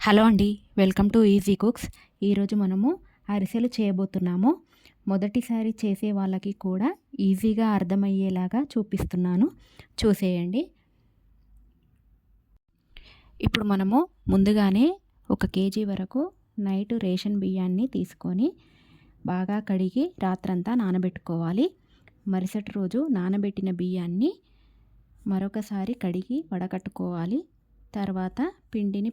Hello అండి, welcome to easy cooks. ఈరోజు మనము అరిసెలు చేయబోతున్నాము. మొదటిసారి చేసే వాళ్ళకి కూడా ఈజీగా అర్థమయ్యేలాగా చూపిస్తున్నాను, చూసేయండి. ఇప్పుడు మనము ముందుగానే 1 కేజీ వరకు నైట్ రేషన్ బియ్యాన్ని తీసుకొని బాగా కడిగి రాత్రంతా నానబెట్టుకోవాలి. మరుసటి రోజు నానబెట్టిన బియ్యాన్ని మరొకసారి కడిగి వడకట్టుకోవాలి. తర్వాత పిండిని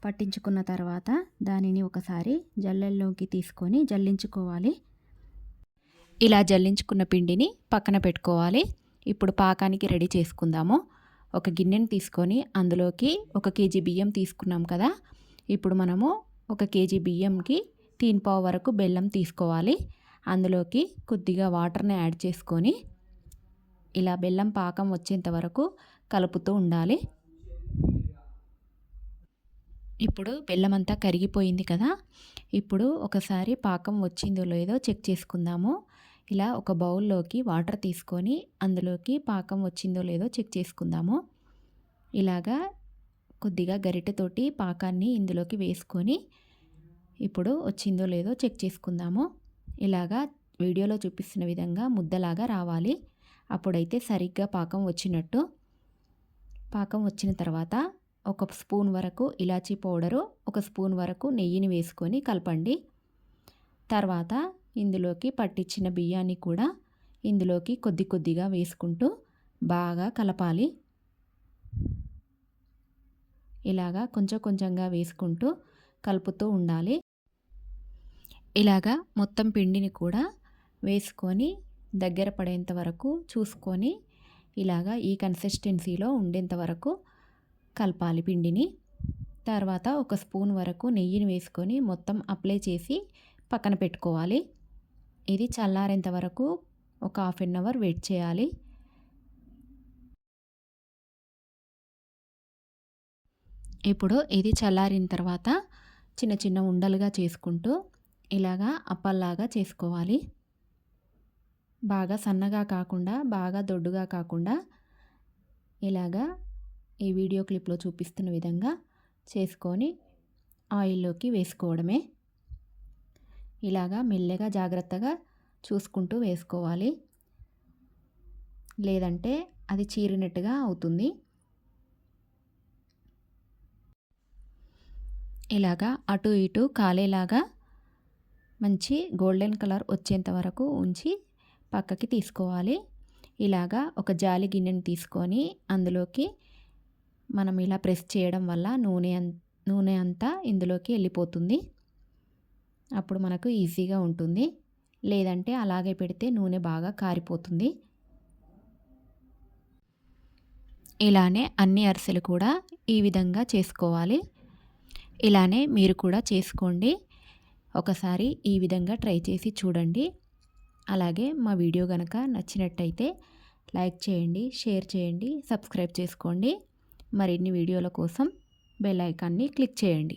పట్టించుకున్న తర్వాత దానిని ఒకసారి జల్లెల్లోకి తీసుకొని జల్లించుకోవాలి. ఇలా జల్లించుకున్న పిండిని పక్కన పెట్టుకోవాలి. ఇప్పుడు పాకానికి రెడీ చేసుకుందాము. ఒక గిన్నెని తీసుకొని అందులోకి 1 కేజీ బియ్యం తీసుకున్నాం కదా. ఇప్పుడు మనము 1 కేజీ బియ్యంకి 3/4 వరకు బెల్లం తీసుకోవాలి. అందులోకి కొద్దిగా వాటర్ని యాడ్ చేసుకొని ఇలా బెల్లం పాకం వచ్చేంత వరకు కలుపుతూ ఉండాలి. ఇప్పుడు బెల్లం అంతా కరిగిపోయింది కదా. ఇప్పుడు ఒకసారి పాకం వచ్చిందో లేదో చెక్ చేసుకుందాము. ఇలా ఒక బౌల్లోకి వాటర్ తీసుకొని అందులోకి పాకం వచ్చిందో లేదో చెక్ చేసుకుందాము. ఇలాగా కొద్దిగా గరిటెతోటి పాకాన్ని ఇందులోకి వేసుకొని ఇప్పుడు వచ్చిందో లేదో చెక్ చేసుకుందాము. ఇలాగా వీడియోలో చూపిస్తున్న విధంగా ముద్దలాగా రావాలి. అప్పుడైతే సరిగ్గా పాకం వచ్చినట్టు. పాకం వచ్చిన తర్వాత 1 స్పూన్ వరకు ఇలాచీ పౌడరు, 1 స్పూన్ వరకు నెయ్యిని వేసుకొని కలపండి. తర్వాత ఇందులోకి పట్టించిన బియ్యాన్ని కూడా ఇందులోకి కొద్దిగా వేసుకుంటూ బాగా కలపాలి. ఇలాగా కొంచెంగా వేసుకుంటూ కలుపుతూ ఉండాలి. ఇలాగా మొత్తం పిండిని కూడా వేసుకొని దగ్గర పడేంత వరకు చూసుకొని ఇలాగా ఈ కన్సిస్టెన్సీలో ఉండేంత వరకు కలపాలి పిండిని. తర్వాత 1 స్పూన్ వరకు నెయ్యిని వేసుకొని మొత్తం అప్లై చేసి పక్కన పెట్టుకోవాలి. ఇది చల్లారేంత వరకు ఒక హాఫ్ అన్ అవర్ వెయిట్ చేయాలి. ఇప్పుడు ఇది చల్లారిన తర్వాత చిన్న ఉండలుగా చేసుకుంటూ ఇలాగా అప్పల్లాగా చేసుకోవాలి. బాగా సన్నగా కాకుండా బాగా దొడ్డుగా కాకుండా ఇలాగా ఈ వీడియో క్లిప్లో చూపిస్తున్న విధంగా చేసుకొని ఆయిల్లోకి వేసుకోవడమే. ఇలాగా మెల్లగా జాగ్రత్తగా చూసుకుంటూ వేసుకోవాలి, లేదంటే అది చీరినట్టుగా అవుతుంది. ఇలాగా అటు ఇటు కాలేలాగా మంచి గోల్డెన్ కలర్ వచ్చేంత వరకు ఉంచి పక్కకి తీసుకోవాలి. ఇలాగా ఒక జాలి గిన్నెని తీసుకొని అందులోకి మనం ఇలా ప్రెస్ చేయడం వల్ల నూనె అంతా ఇందులోకి వెళ్ళిపోతుంది. అప్పుడు మనకు ఈజీగా ఉంటుంది. లేదంటే అలాగే పెడితే నూనె బాగా కారిపోతుంది. ఇలానే అన్ని అరిసెలు కూడా ఈ విధంగా చేసుకోవాలి. ఇలానే మీరు కూడా చేసుకోండి. ఒకసారి ఈ విధంగా ట్రై చేసి చూడండి. అలాగే మా వీడియో కనుక నచ్చినట్టయితే లైక్ చేయండి, షేర్ చేయండి, సబ్స్క్రైబ్ చేసుకోండి. మరిన్ని వీడియోల కోసం బెల్ ఐకాన్ని క్లిక్ చేయండి.